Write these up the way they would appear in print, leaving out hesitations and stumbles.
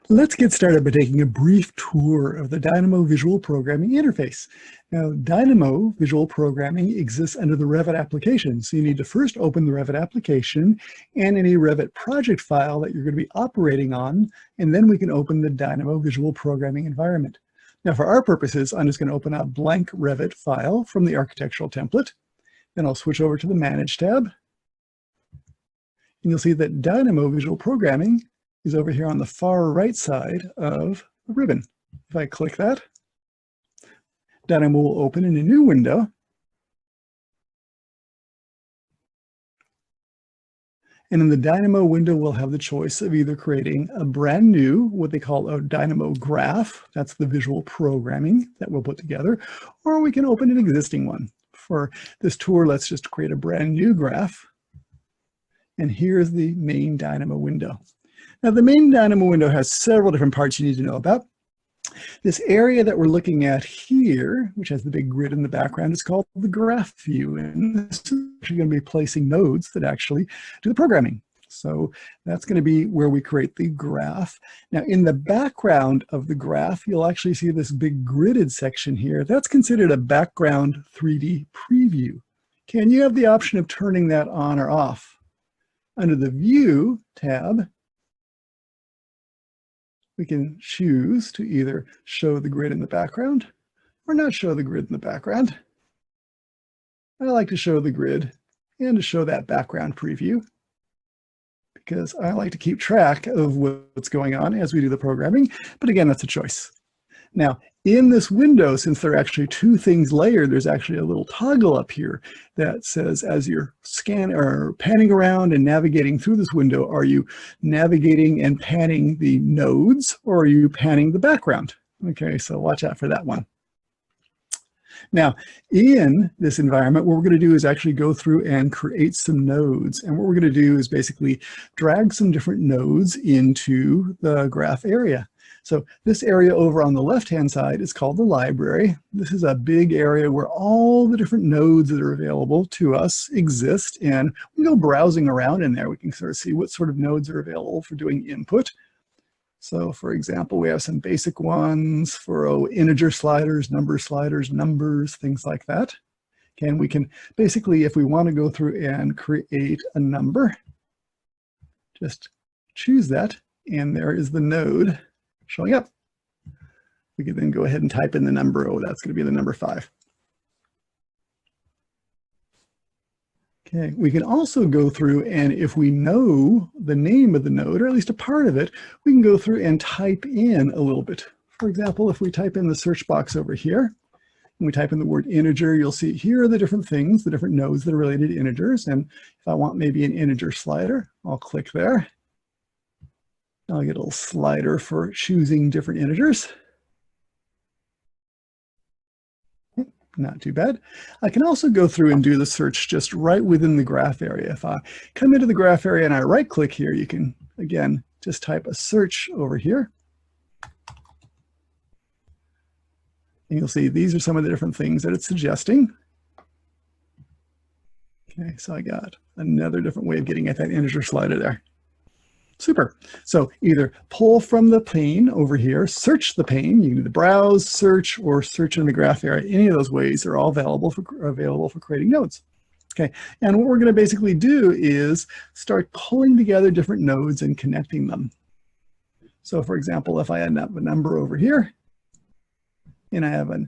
Let's get started by taking a brief tour of the Dynamo Visual Programming interface. Now, Dynamo Visual Programming exists under the Revit application, so you need to first open the Revit application and any Revit project file that you're going to be operating on, and then we can open the Dynamo Visual Programming environment. Now, for our purposes, I'm just going to open a blank Revit file from the architectural template. Then I'll switch over to the Manage tab, and you'll see that Dynamo Visual Programming is over here on the far right side of the ribbon. If I click that, Dynamo will open in a new window. And in the Dynamo window, we'll have the choice of either creating a brand new, what they call a Dynamo graph, that's the visual programming that we'll put together, or we can open an existing one. For this tour, let's just create a brand new graph. And here's the main Dynamo window. Now, the main Dynamo window has several different parts you need to know about. This area that we're looking at here, which has the big grid in the background, is called the graph view. And this is actually going to be placing nodes that actually do the programming. So that's going to be where we create the graph. Now, in the background of the graph, you'll actually see this big gridded section here. That's considered a background 3D preview. Okay, and you have the option of turning that on or off. Under the View tab, we can choose to either show the grid in the background or not show the grid in the background. I like to show the grid and to show that background preview because I like to keep track of what's going on as we do the programming. But again, that's a choice. Now, in this window, since there are actually two things layered, there's actually a little toggle up here that says as you're scanning or panning around and navigating through this window, are you navigating and panning the nodes or are you panning the background? Okay, so watch out for that one. Now, in this environment, what we're going to do is actually go through and create some nodes. And what we're going to do is basically drag some different nodes into the graph area. So this area over on the left-hand side is called the library. This is a big area where all the different nodes that are available to us exist. And we go browsing around in there. We can sort of see what sort of nodes are available for doing input. So for example, we have some basic ones for integer sliders, numbers, things like that. Okay, and we can basically, if we want to go through and create a number, just choose that. And there is the node showing up. We can then go ahead and type in the number. Oh, that's going to be the number 5. Okay, we can also go through and if we know the name of the node, or at least a part of it, we can go through and type in a little bit. For example, if we type in the search box over here, and we type in the word integer, you'll see here are the different things, the different nodes that are related to integers. And if I want maybe an integer slider, I'll click there. I'll get a little slider for choosing different integers. Not too bad. I can also go through and do the search just right within the graph area. If I come into the graph area and I right click here, you can, again, just type a search over here. And you'll see these are some of the different things that it's suggesting. Okay, so I got another different way of getting at that integer slider there. Super. So either pull from the pane over here, search the pane, you can either browse, search, or search in the graph area. Any of those ways are all available for creating nodes. Okay, and what we're going to basically do is start pulling together different nodes and connecting them. So for example, if I end up a number over here, and I have a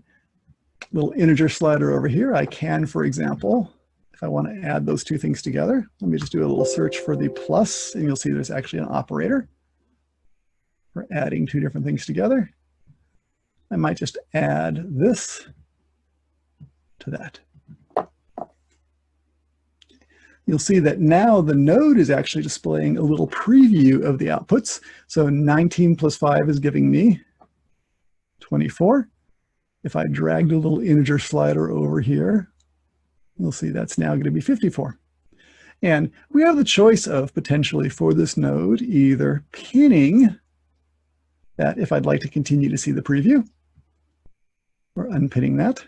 little integer slider over here, I can, for example, if I want to add those two things together, let me just do a little search for the plus, and you'll see there's actually an operator for adding two different things together. I might just add this to that. You'll see that now the node is actually displaying a little preview of the outputs. So 19 plus 5 is giving me 24. If I dragged a little integer slider over here, you'll see that's now going to be 54. And we have the choice of potentially for this node either pinning that if I'd like to continue to see the preview, or unpinning that.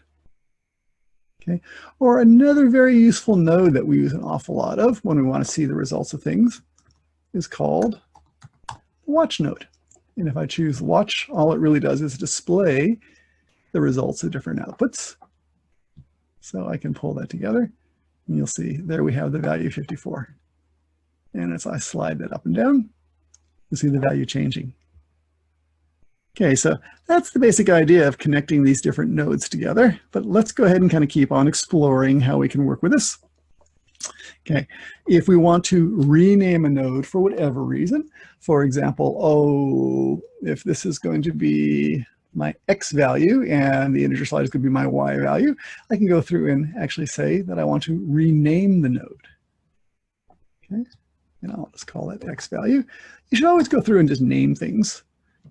Okay. Or another very useful node that we use an awful lot of when we want to see the results of things is called the watch node. And if I choose watch, all it really does is display the results of different outputs. So I can pull that together, and you'll see there we have the value 54. And as I slide that up and down, you'll see the value changing. Okay, so that's the basic idea of connecting these different nodes together, but let's go ahead and kind of keep on exploring how we can work with this. Okay, if we want to rename a node for whatever reason, for example, if this is going to be my X value and the integer slider is going to be my Y value, I can go through and actually say that I want to rename the node. Okay, and I'll just call that X value. You should always go through and just name things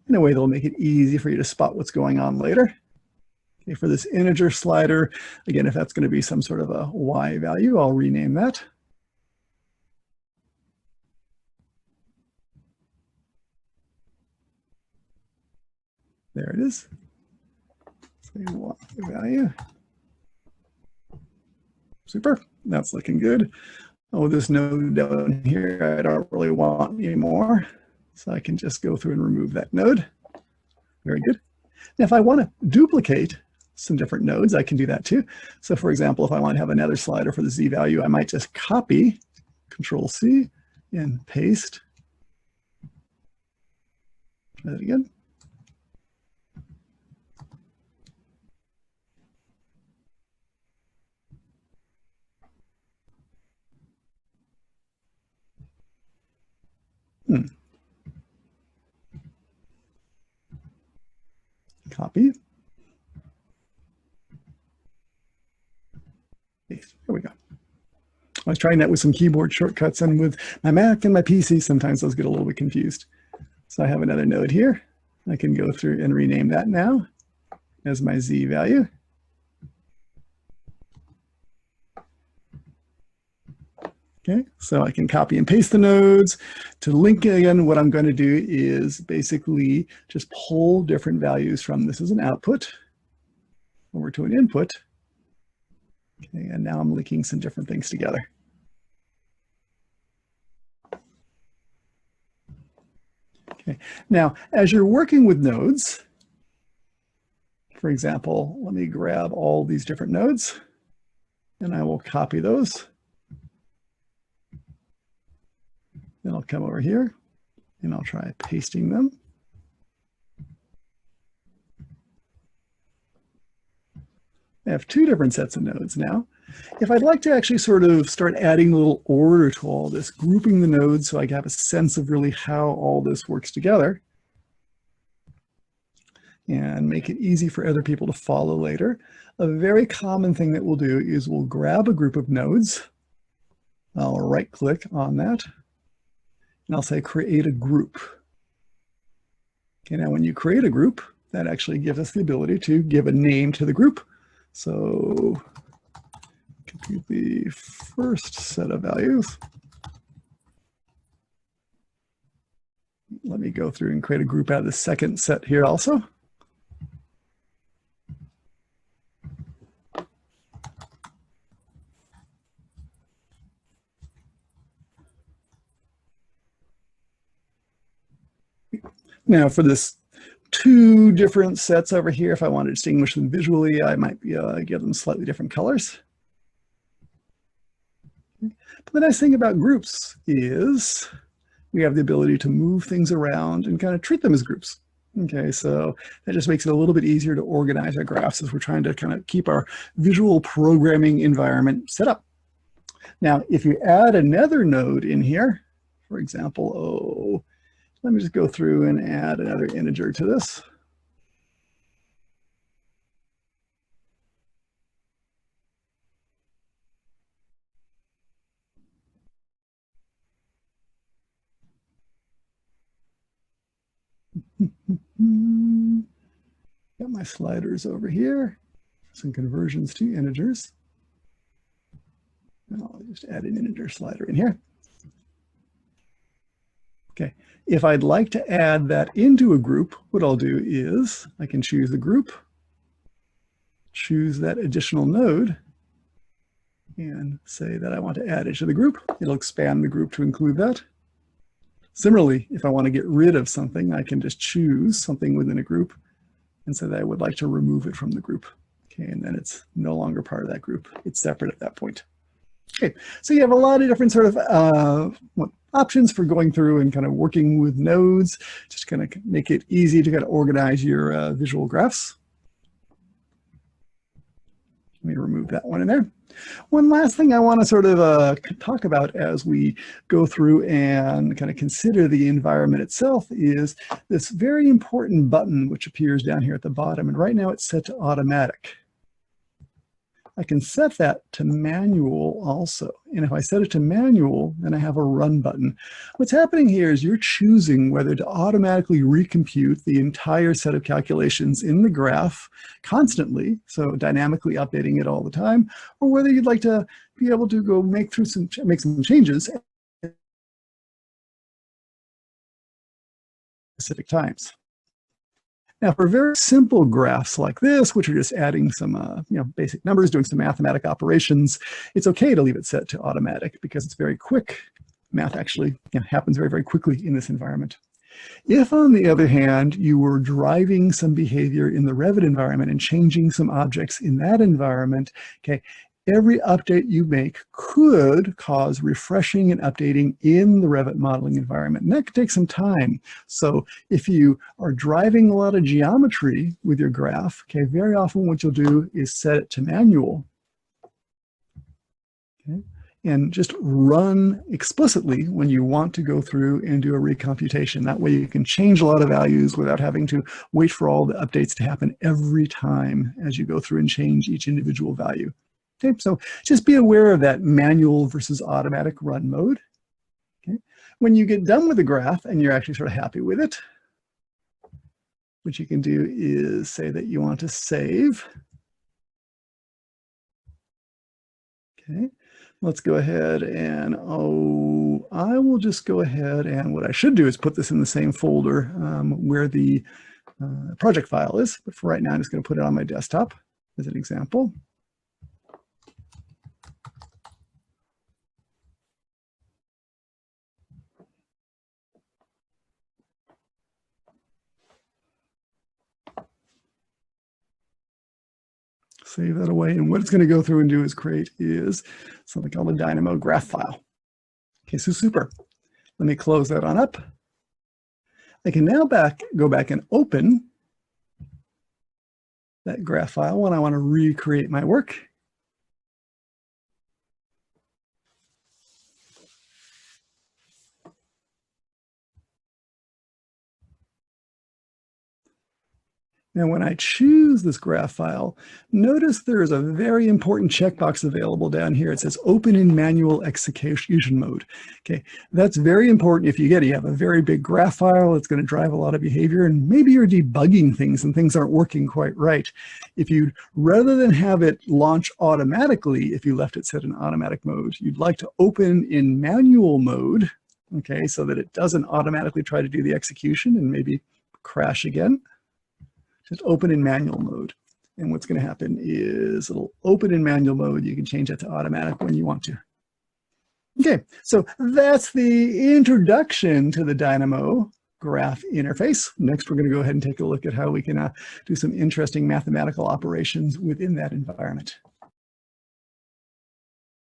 in a way that'll make it easy for you to spot what's going on later. Okay, for this integer slider, again, if that's going to be some sort of a Y value, I'll rename that. There it is. Say Y value. Super, that's looking good. Oh, this node down here, I don't really want anymore. So I can just go through and remove that node. Very good. Now, if I want to duplicate some different nodes, I can do that too. So for example, if I want to have another slider for the Z value, I might just copy, Control C, and paste. Try that again. Copy. Paste. There we go. I was trying that with some keyboard shortcuts, and with my Mac and my PC, sometimes those get a little bit confused. So I have another node here. I can go through and rename that now as my Z value. Okay, so I can copy and paste the nodes. To link again, what I'm going to do is basically just pull different values from this as an output over to an input. Okay, and now I'm linking some different things together. Okay, now as you're working with nodes, for example, let me grab all these different nodes and I will copy those. Then I'll come over here and I'll try pasting them. I have two different sets of nodes now. If I'd like to actually sort of start adding a little order to all this, grouping the nodes so I can have a sense of really how all this works together and make it easy for other people to follow later, a very common thing that we'll do is we'll grab a group of nodes. I'll right click on that and I'll say create a group. Okay, now when you create a group, that actually gives us the ability to give a name to the group. So compute the first set of values. Let me go through and create a group out of the second set here also. Now for this two different sets over here, if I want to distinguish them visually, I might give them slightly different colors. But the nice thing about groups is we have the ability to move things around and kind of treat them as groups. Okay, so that just makes it a little bit easier to organize our graphs as we're trying to kind of keep our visual programming environment set up. Now, if you add another node in here, for example, let me just go through and add another integer to this. Got my sliders over here, some conversions to integers. And I'll just add an integer slider in here. Okay, if I'd like to add that into a group, what I'll do is I can choose the group, choose that additional node, and say that I want to add it to the group. It'll expand the group to include that. Similarly, if I want to get rid of something, I can just choose something within a group and say that I would like to remove it from the group. Okay, and then it's no longer part of that group. It's separate at that point. Okay, so you have a lot of different sort of options for going through and kind of working with nodes, just kind of make it easy to kind of organize your visual graphs. Let me remove that one in there. One last thing I want to sort of talk about as we go through and kind of consider the environment itself is this very important button which appears down here at the bottom, and right now it's set to automatic. I can set that to manual also. And if I set it to manual, then I have a run button. What's happening here is you're choosing whether to automatically recompute the entire set of calculations in the graph constantly, so dynamically updating it all the time, or whether you'd like to be able to go make some changes at specific times. Now, for very simple graphs like this, which are just adding some basic numbers, doing some mathematical operations, it's okay to leave it set to automatic because it's very quick. Math actually happens very, very quickly in this environment. If, on the other hand, you were driving some behavior in the Revit environment and changing some objects in that environment, okay, every update you make could cause refreshing and updating in the Revit modeling environment, and that could take some time. So if you are driving a lot of geometry with your graph, okay, very often what you'll do is set it to manual, okay, and just run explicitly when you want to go through and do a recomputation. That way you can change a lot of values without having to wait for all the updates to happen every time as you go through and change each individual value. Okay, so just be aware of that manual versus automatic run mode. Okay, when you get done with the graph and you're actually sort of happy with it, what you can do is say that you want to save. Okay, let's go ahead and, I will just go ahead and what I should do is put this in the same folder where the project file is. But for right now, I'm just going to put it on my desktop as an example. Save that away, and what it's going to go through and do is create is something called a Dynamo graph file. Okay, so super. Let me close that on up. I can now go back and open that graph file when I want to recreate my work. Now, when I choose this graph file, notice there is a very important checkbox available down here. It says open in manual execution mode. Okay, that's very important if you have a very big graph file, it's going to drive a lot of behavior, and maybe you're debugging things and things aren't working quite right. If you, rather than have it launch automatically, if you left it set in automatic mode, you'd like to open in manual mode, okay, so that it doesn't automatically try to do the execution and maybe crash again. Just open in manual mode. And what's going to happen is it'll open in manual mode. You can change that to automatic when you want to. Okay, so that's the introduction to the Dynamo graph interface. Next, we're going to go ahead and take a look at how we can do some interesting mathematical operations within that environment.